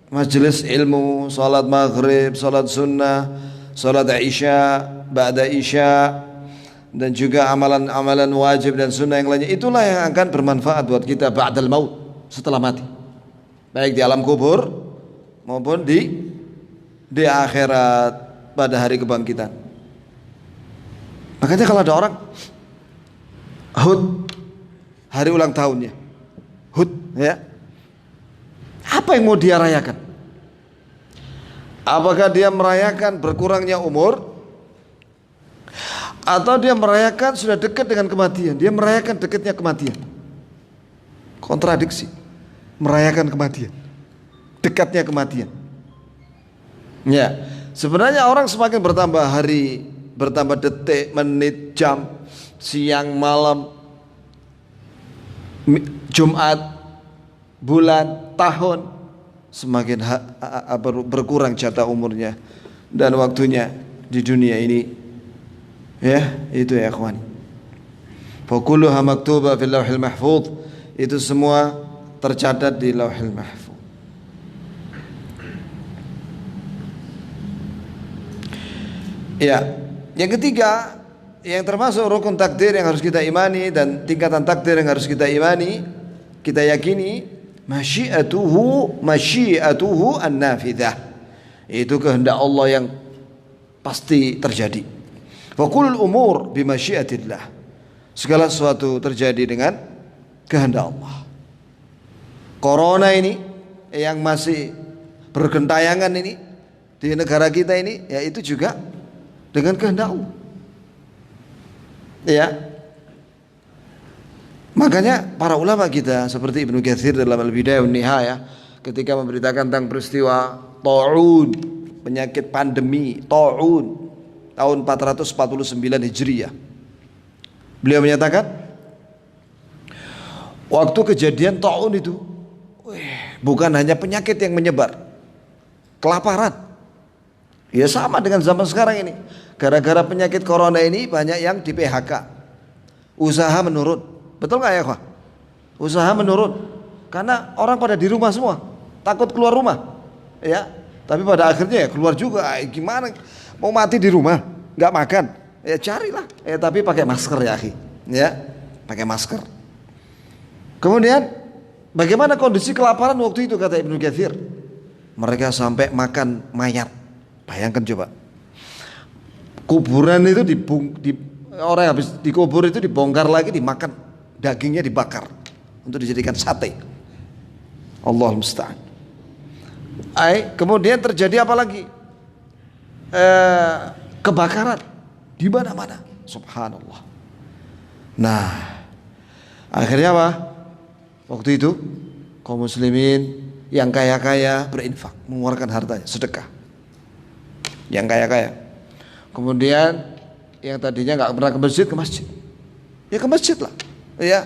[SPEAKER 1] majelis ilmu, salat maghrib, salat sunnah, salat isya, ba'da isya, dan juga amalan-amalan wajib dan sunnah yang lainnya, itulah yang akan bermanfaat buat kita ba'dal maut, setelah mati, baik di alam kubur maupun di akhirat pada hari kebangkitan. Makanya kalau ada orang HUT, hari ulang tahunnya HUT, ya, apa yang mau dia rayakan? Apakah dia merayakan berkurangnya umur, atau dia merayakan sudah dekat dengan kematian? Dia merayakan dekatnya kematian. Kontradiksi. Merayakan kematian, dekatnya kematian. Ya, sebenarnya orang semakin bertambah hari, bertambah detik, menit, jam, siang, malam, Jumat, bulan, tahun, semakin berkurang jatah umurnya dan waktunya di dunia ini. Ya, itu ya ikhwan. Fa kulluha maktuba fil Lauhil Mahfuz. Itu semua tercatat di Lauhil Mahfuz. Ya, yang ketiga, yang termasuk rukun takdir yang harus kita imani dan tingkatan takdir yang harus kita imani, kita yakini masyiatuhu an-nafidah. Itu kehendak Allah yang pasti terjadi. Wa kullul umur bi masyiatillah. Segala sesuatu terjadi dengan kehendak Allah. Corona ini yang masih bergentayangan ini di negara kita ini, ya itu juga dengan kehendak Allah. Ya. Makanya para ulama kita seperti Ibnu Katsir dalam Al-Bidayah wan Nihayah ketika memberitakan tentang peristiwa taun, penyakit pandemi taun tahun 449 Hijriah. Beliau menyatakan waktu kejadian taun itu bukan hanya penyakit yang menyebar, kelaparan. Ya sama dengan zaman sekarang ini. Gara-gara penyakit corona ini banyak yang di PHK. Usaha menurun. Betul nggak ya, Pak? Usaha menurun karena orang pada di rumah semua, takut keluar rumah. Ya, tapi pada akhirnya ya keluar juga. Gimana? Mau mati di rumah, nggak makan, ya carilah. Tapi pakai masker ya, akhi. Ya, pakai masker. Kemudian, bagaimana kondisi kelaparan waktu itu kata Ibnu Katsir? Mereka sampai makan mayat. Bayangkan coba. Kuburan itu orang habis dikubur itu dibongkar lagi, dimakan, dagingnya dibakar untuk dijadikan sate. Allahul musta'an. Kemudian terjadi apa lagi? Kebakaran di mana-mana. Subhanallah. Nah, akhirnya apa? Waktu itu kaum muslimin yang kaya-kaya berinfak, mengeluarkan hartanya, sedekah. Yang kaya-kaya. Kemudian yang tadinya nggak pernah ke masjid, ke masjid. Ya ke masjid lah. Ya.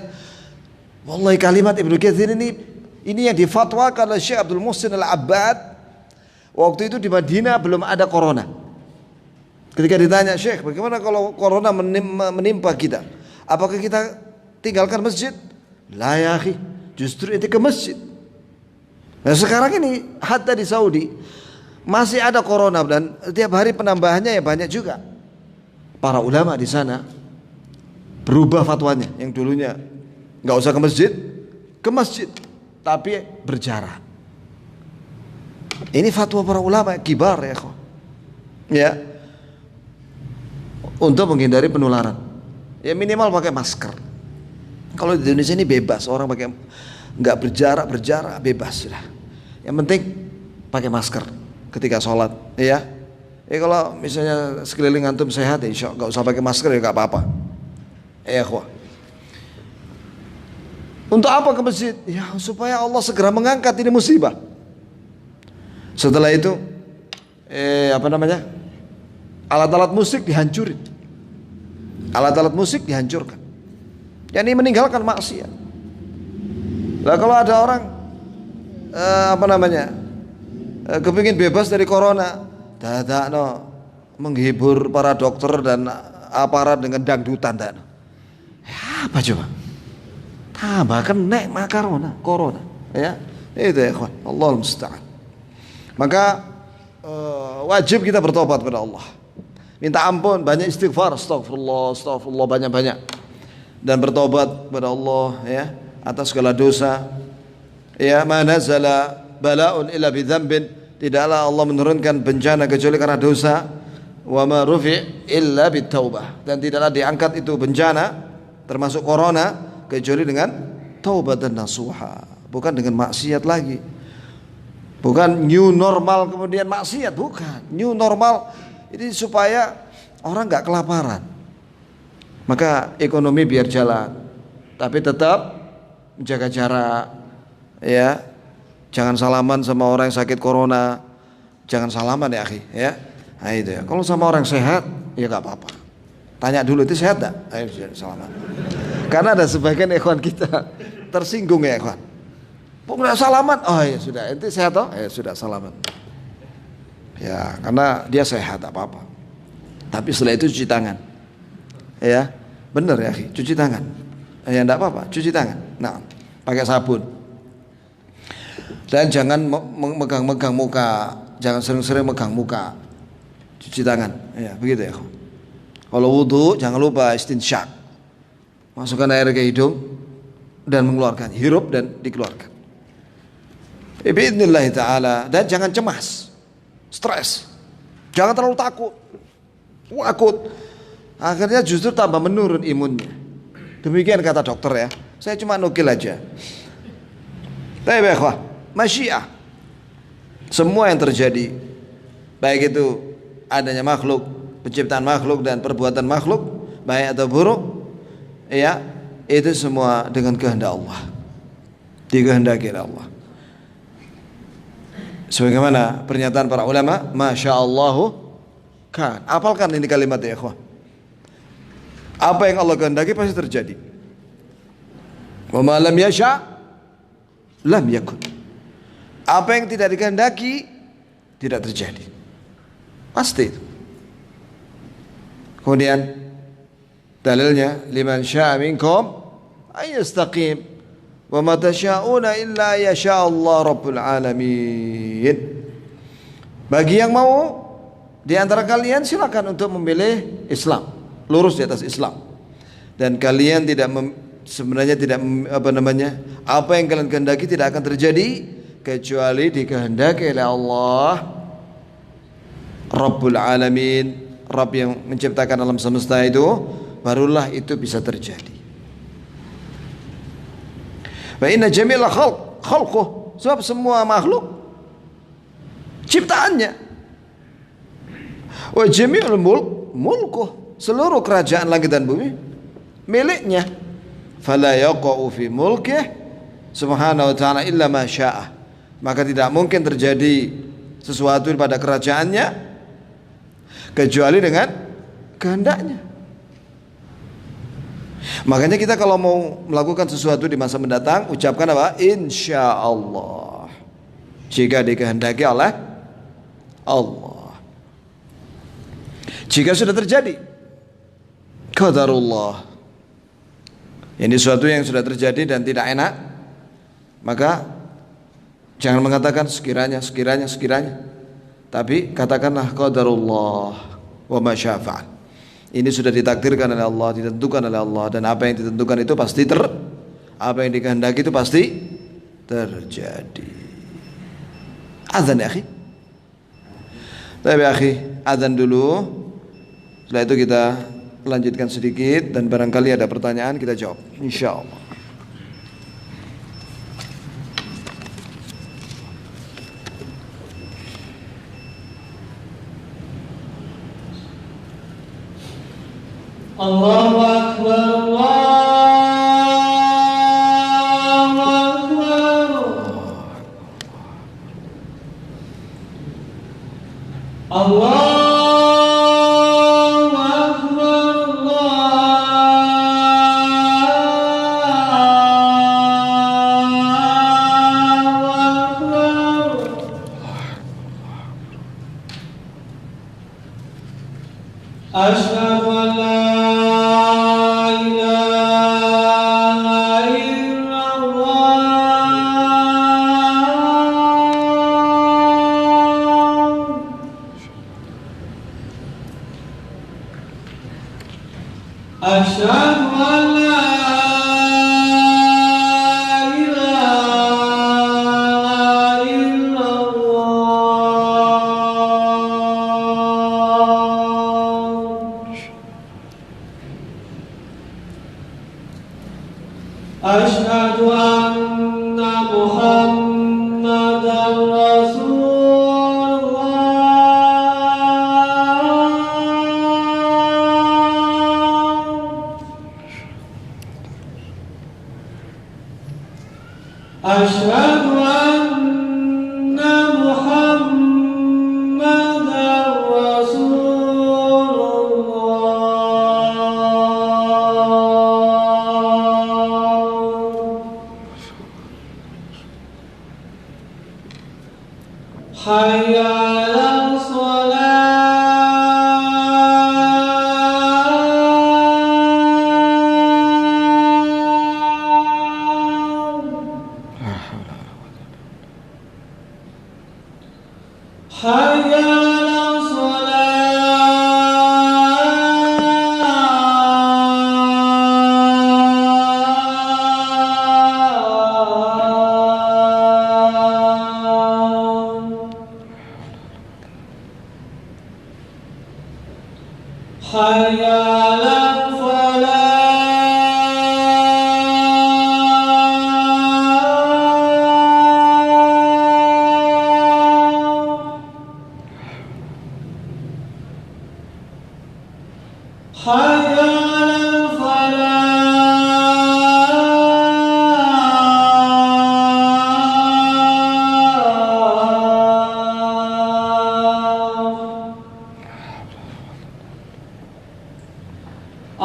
[SPEAKER 1] Wallahi kalimat Ibnu Katsir ini yang difatwakan oleh Syekh Abdul Muhsin Al-Abbad. Waktu itu di Madinah belum ada corona. Ketika ditanya, Syekh, bagaimana kalau corona menimpa kita? Apakah kita tinggalkan masjid? La ya akhi, justru itu ke masjid. Nah sekarang ini hatta di Saudi masih ada corona dan tiap hari penambahannya ya banyak juga. Para ulama di sana berubah fatwanya, yang dulunya nggak usah ke masjid, tapi berjarak. Ini fatwa para ulama kibar ya, ya, untuk menghindari penularan. Ya minimal pakai masker. Kalau di Indonesia ini bebas, orang pakai nggak berjarak bebas sudah. Yang penting pakai masker ketika sholat, ya. Kalau misalnya sekeliling antum sehat, ya insya nggak usah pakai masker ya nggak apa-apa. Untuk apa ke masjid? Ya supaya Allah segera mengangkat ini musibah. Setelah itu alat-alat musik dihancurin. Alat-alat musik dihancurkan. Yani meninggalkan maksiat. Lah kalau ada orang kepingin bebas dari corona, menghibur para dokter dan aparat dengan dangdutan dan apa coba? Tambah kena corona, ya. Itu ya ikhwan, Allahul musta'an. Maka wajib kita bertobat kepada Allah. Minta ampun, banyak istighfar, astagfirullah banyak-banyak. Dan bertobat kepada Allah ya atas segala dosa. Ya, ma nazala bala'un illa bi dzambin, tidaklah Allah menurunkan bencana kecuali karena dosa. Wa ma rufi' illa bit taubah, dan tidaklah diangkat itu bencana termasuk corona kecuali dengan taubat dan nasuha, bukan dengan maksiat lagi. Bukan new normal kemudian maksiat, bukan. New normal ini supaya orang nggak kelaparan. Maka ekonomi biar jalan, tapi tetap menjaga jarak, ya. Jangan salaman sama orang yang sakit corona, jangan salaman ya akhi, ya. Nah itu ya. Kalau sama orang sehat, ya nggak apa-apa. Tanya dulu itu sehat tak? Ayo salaman. Karena ada sebagian ikhwan kita tersinggung ya ikhwan. Nggak salaman, oh ya sudah, ente sehat toh? Ya sudah salaman. Ya karena dia sehat tak apa-apa. Tapi setelah itu cuci tangan. Ya benar ya akhi, cuci tangan. Ya enggak apa-apa, cuci tangan. Nah, pakai sabun. Dan jangan megang-megang muka, jangan sering-sering megang muka. Cuci tangan, ya begitu ya. Kalau wudu jangan lupa istinsyak. Masukkan air ke hidung dan mengeluarkan, hirup dan dikeluarkan. Bi'idznillah ta'ala. Dan jangan cemas, stres. Jangan terlalu takut. Akhirnya justru tambah menurun imunnya. Demikian kata dokter ya. Saya cuma nukil aja. Tapi ikhwah, masyiah. Semua yang terjadi, baik itu adanya makhluk, penciptaan makhluk dan perbuatan makhluk, baik atau buruk, ya, itu semua dengan kehendak Allah. Dikehendaki oleh Allah. Sebagaimana pernyataan para ulama, masyaallahu kan. Apalkan ini kalimat ya ikhwah. Apa yang Allah kehendaki pasti terjadi. Wa ma lam yasha lam yakun. Apa yang tidak dikehendaki tidak terjadi. Pasti. Kemudian dalilnya liman syaa minkum ay yastaqim wa ma tasyauna illa yasha Allah rabbul alamin. Bagi yang mau di antara kalian silakan untuk memilih Islam, lurus di atas Islam. Dan kalian sebenarnya tidak apa yang kalian kehendaki tidak akan terjadi kecuali dikehendaki oleh Allah Rabbul Alamin, Rabb yang menciptakan alam semesta itu, barulah itu bisa terjadi. Wa inna jami'al khalquh, sebab semua makhluk ciptaannya. Wa jami'ul mulkuh, seluruh kerajaan langit dan bumi miliknya. Fala yaqa'u fi mulkih subhanahu wa ta'ala illa ma syaa. Maka tidak mungkin terjadi sesuatu pada kerajaannya kecuali dengan kehendaknya. Makanya kita kalau mau melakukan sesuatu di masa mendatang, ucapkan apa? Insyaallah. Jika dikehendaki oleh Allah. Jika sudah terjadi qadarullah, ini sesuatu yang sudah terjadi dan tidak enak, maka jangan mengatakan sekiranya, tapi katakanlah qadarullah wa ma syaa fa'al. Ini sudah ditakdirkan oleh Allah, ditentukan oleh Allah, dan apa yang ditentukan itu pasti apa yang dikehendaki itu pasti terjadi. Azan ya akhi. Tapi akhi, azan dulu. Setelah itu kita lanjutkan sedikit, dan barangkali ada pertanyaan kita jawab insyaallah.
[SPEAKER 2] Allahu Akbar, Allahu Akbar, Allahu Akbar, Asyhadu an la أشهد أن لا إله إلا الله أشهد أن محمدا رسول أشهد أن محمدا رسول الله حي على حي على حي على حي على الفلاح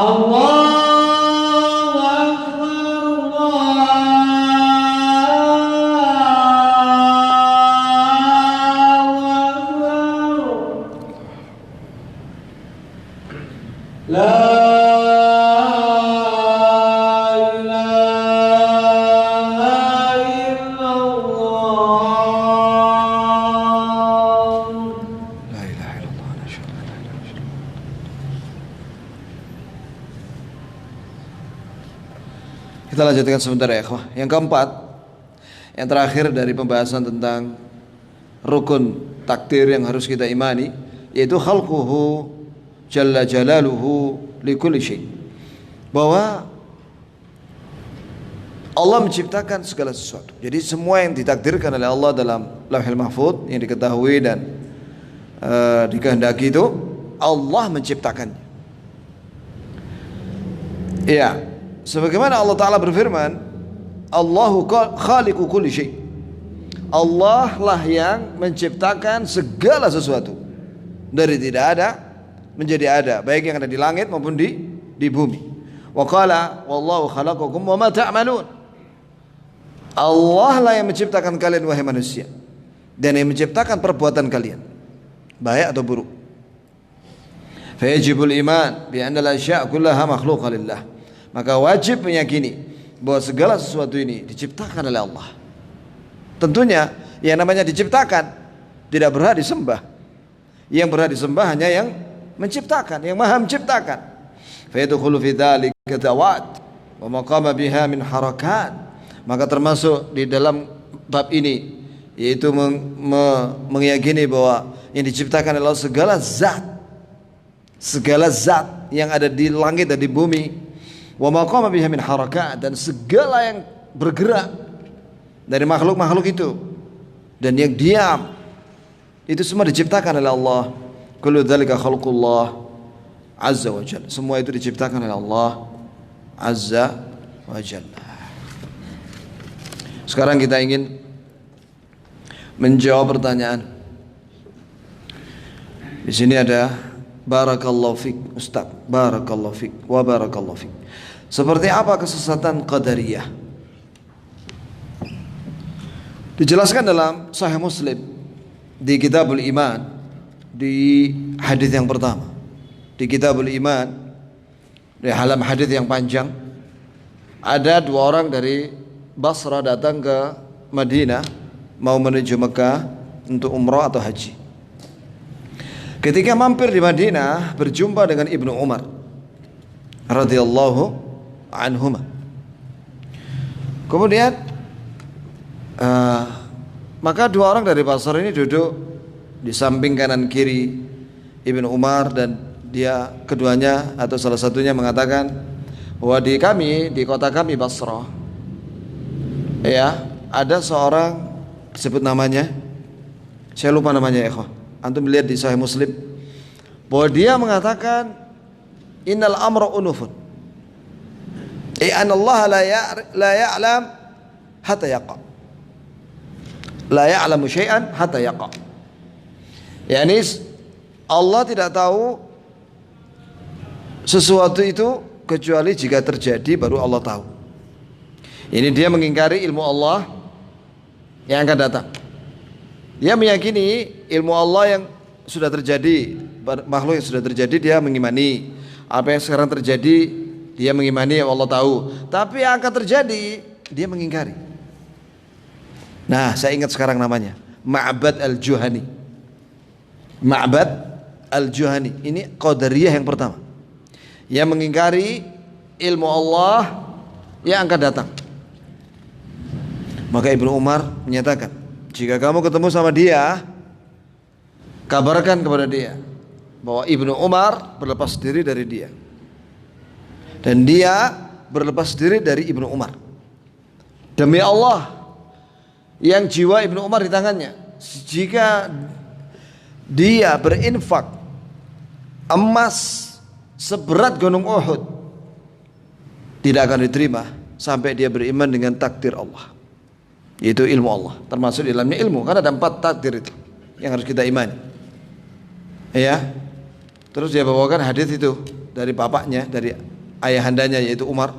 [SPEAKER 2] الله أكبر الله أكبر لا إله إلا الله
[SPEAKER 1] La ilaha illallah, asyhadu an la ilaha illallah. Kita lanjutkan sebentar ya ikhwah. Yang keempat, yang terakhir dari pembahasan tentang rukun takdir yang harus kita imani, yaitu khalquhu jalla jalaluhu likulli syai. Bahwa Allah menciptakan segala sesuatu. Jadi semua yang ditakdirkan oleh Allah dalam Lauhul Mahfuz yang diketahui dan dikehendaki itu Allah menciptakannya. Iya, sebagaimana Allah Ta'ala berfirman, Allahu khaliqu kulli syai. Allah lah yang menciptakan segala sesuatu dari tidak ada menjadi ada, baik yang ada di langit maupun di bumi. Wa qala wallahu khalaqakum wa ma ta'malun. Allah lah yang menciptakan kalian wahai manusia, dan yang menciptakan perbuatan kalian, baik atau buruk. Fayajibul iman bi anna al-asya' kullaha makhluqa lillah. Maka wajib meyakini bahwa segala sesuatu ini diciptakan oleh Allah. Tentunya yang namanya diciptakan tidak berhak disembah. Yang berhak disembah hanya yang menciptakan, yang maha menciptakan. Fayadkhulu fi dzalika dawat wa maqama biha min harakat. Maka termasuk di dalam bab ini yaitu meyakini bahwa yang diciptakan adalah segala zat yang ada di langit dan di bumi, wa maqama biha min harakat, dan segala yang bergerak dari makhluk-makhluk itu dan yang diam itu semua diciptakan oleh Allah. Kullu dzalika khalqullah azza wa jalla. Semua itu diciptakan oleh Allah azza wa jalla. Sekarang kita ingin menjawab pertanyaan. Di sini ada barakallahu fik, Ustaz. Barakallahu fik wa barakallahu fik. Seperti apa kesesatan Qadariyah? Dijelaskan dalam Sahih Muslim di Kitabul Iman, di hadis yang pertama. Di Kitabul Iman, di halaman hadis yang panjang, ada dua orang dari Basra datang ke Madinah mau menuju Mekah untuk umrah atau haji. Ketika mampir di Madinah berjumpa dengan Ibnu Umar radhiyallahu anhuma. Kemudian maka dua orang dari Basra ini duduk di samping kanan kiri Ibnu Umar, dan dia keduanya atau salah satunya mengatakan bahwa di kota kami Basra, ya, ada seorang, disebut namanya, saya lupa namanya ya, antum lihat di Sahih Muslim, bahwa dia mengatakan innal amra unufun, anallah la ya'lam hatta yaqa, la ya'lamu syai'an hatta yaqa. Yani Allah tidak tahu sesuatu itu kecuali jika terjadi baru Allah tahu. Ini dia mengingkari ilmu Allah yang akan datang. Dia meyakini ilmu Allah yang sudah terjadi, makhluk yang sudah terjadi dia mengimani. Apa yang sekarang terjadi dia mengimani, Allah tahu. Tapi yang akan terjadi dia mengingkari. Nah, saya ingat sekarang namanya Ma'bad al-Juhani. Ma'bad al-Juhani ini Qadariyah yang pertama, yang mengingkari ilmu Allah yang akan datang. Maka Ibnu Umar menyatakan, jika kamu ketemu sama dia, kabarkan kepada dia bahwa Ibnu Umar berlepas diri dari dia, dan dia berlepas diri dari Ibnu Umar. Demi Allah yang jiwa Ibnu Umar di tangannya, jika dia berinfak emas seberat gunung Uhud, tidak akan diterima sampai dia beriman dengan takdir Allah, yaitu ilmu Allah. Termasuk di dalamnya ilmu, karena ada 4 takdir itu yang harus kita imani, ya. Terus dia bawakan hadis itu dari bapaknya, dari ayahandanya yaitu Umar,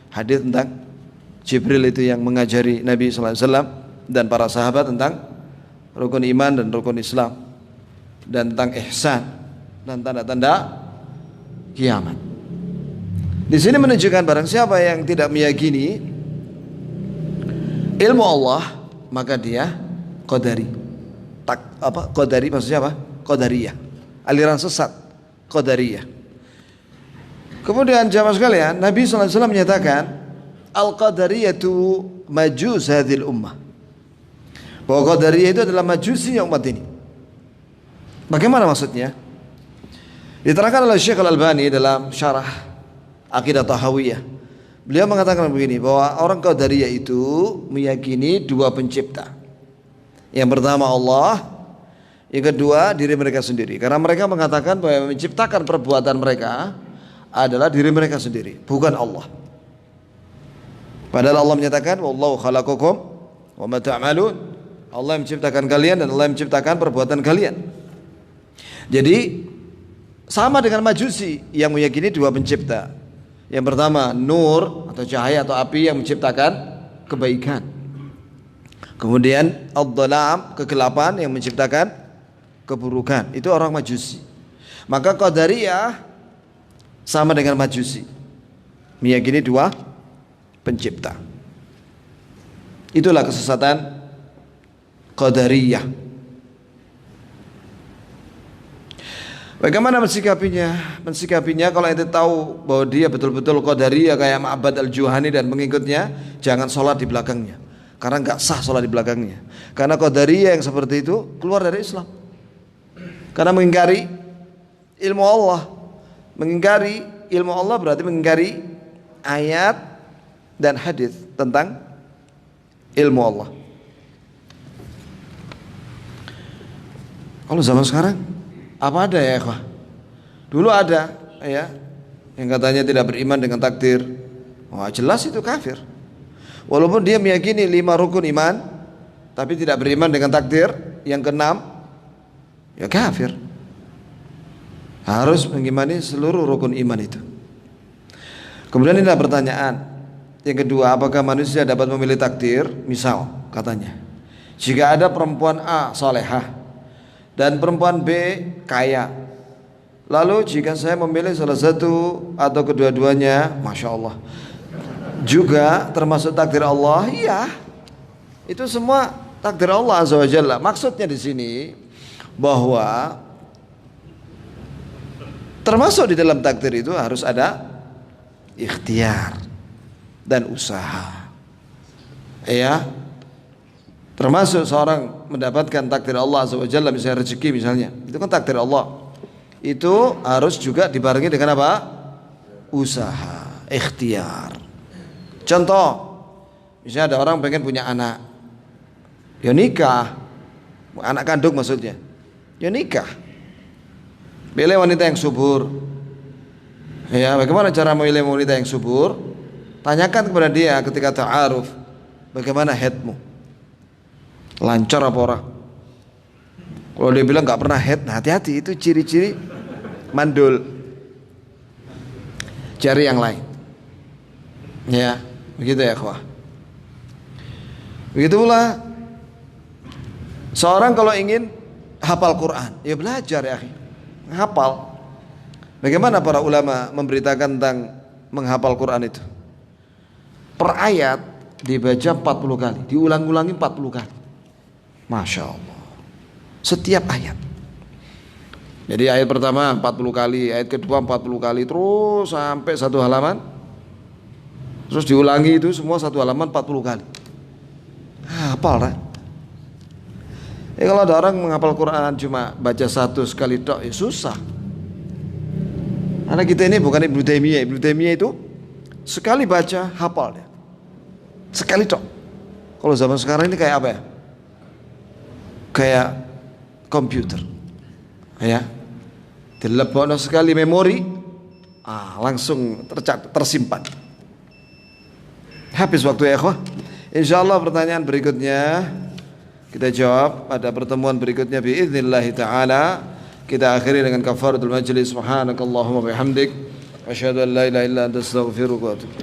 [SPEAKER 1] hadis tentang Jibril itu yang mengajari Nabi sallallahu alaihi wasallam dan para sahabat tentang rukun iman dan rukun Islam, dan tentang ihsan dan tanda-tanda kiamat. Di sini menunjukkan barang siapa yang tidak meyakini ilmu Allah, maka dia Qadari. Qadari maksudnya apa? Qadariyah, aliran sesat Qadariyah. Kemudian jamaah sekalian, Nabi SAW menyatakan al-Qadariyatu majus hadhil ummah, bahwa Qadariyah itu adalah majusi umat ini. Bagaimana maksudnya? Diterangkan oleh Syekh Al-Albani dalam syarah Aqidah Tahawiyah. Beliau mengatakan begini, bahwa orang Qadariyah itu meyakini 2 pencipta. Yang pertama Allah, yang kedua diri mereka sendiri. Karena mereka mengatakan bahwa yang menciptakan perbuatan mereka adalah diri mereka sendiri, bukan Allah. Padahal Allah menyatakan wallahu khalaqakum wa ma ta'malun. Allah yang menciptakan kalian dan Allah yang menciptakan perbuatan kalian. Jadi sama dengan Majusi yang meyakini 2 pencipta. Yang pertama nur atau cahaya atau api yang menciptakan kebaikan. Kemudian ad-dhalam, kegelapan yang menciptakan keburukan. Itu orang Majusi. Maka Qadariyah sama dengan Majusi, meyakini dua pencipta. Itulah kesesatan Qadariyah. Bagaimana mensikapinya? Mensikapinya kalau ente tahu bahwa dia betul-betul Qadariyah kayak Ma'bad al-Juhani dan pengikutnya, jangan sholat di belakangnya, karena nggak sah sholat di belakangnya. Karena Qadariyah yang seperti itu keluar dari Islam, karena mengingkari ilmu Allah. Mengingkari ilmu Allah berarti mengingkari ayat dan hadis tentang ilmu Allah. Kalau zaman sekarang apa ada ya ikhwah? Dulu ada ya yang katanya tidak beriman dengan takdir. Wah, jelas itu kafir. Walaupun dia meyakini 5 rukun iman, tapi tidak beriman dengan takdir yang keenam, ya kafir. Harus mengimani seluruh rukun iman itu. Kemudian ini adalah pertanyaan yang kedua, apakah manusia dapat memilih takdir? Misal katanya, jika ada perempuan A salehah dan perempuan B kaya, lalu jika saya memilih salah satu atau kedua-duanya, masya Allah, juga termasuk takdir Allah? Iya, itu semua takdir Allah Azza wa Jalla. Maksudnya di sini bahwa termasuk di dalam takdir itu harus ada ikhtiar dan usaha. Ya, termasuk seorang mendapatkan takdir Allah Azza wa Jalla, misalnya rezeki misalnya, itu kan takdir Allah. Itu harus juga dibarengi dengan apa? Usaha, ikhtiar. Contoh, misalnya ada orang pengen punya anak, ya nikah, anak kandung maksudnya, ya nikah. Pilih wanita yang subur. Ya, bagaimana cara memilih wanita yang subur? Tanyakan kepada dia ketika ta'aruf, bagaimana headmu? Lancar apa ora? Kalau dia bilang nggak pernah head, nah hati-hati, itu ciri-ciri mandul. Cari yang lain. Ya, begitu ya ikhwah. Begitu pula seorang kalau ingin hafal Quran, ya belajar ya akhi. Hafal. Bagaimana para ulama memberitakan tentang menghafal Quran itu? Per ayat dibaca 40 kali, diulang-ulangi 40 kali. Masya Allah. Setiap ayat. Jadi ayat pertama 40 kali, ayat kedua 40 kali, terus sampai satu halaman. Terus diulangi itu semua satu halaman 40 kali. Hafal kan? Kalau ada orang menghafal Quran cuma baca satu sekali tok, ya susah. Karena kita ini bukan Ibnu Taimiyah. Ibnu Taimiyah itu sekali baca hafal dia, sekali tok. Kalau zaman sekarang ini kayak apa ya? Kayak komputer, ya. Dilebokno sekali memori, langsung tersimpan. Habis waktu ya ikhwah. Insyaallah pertanyaan berikutnya kita jawab pada pertemuan berikutnya biiznillah taala. Kita akhiri dengan kafaratul majlis. Subhanakallahumma bihamdik asyhadu an la ilaha illa anta astaghfiruka wa atubu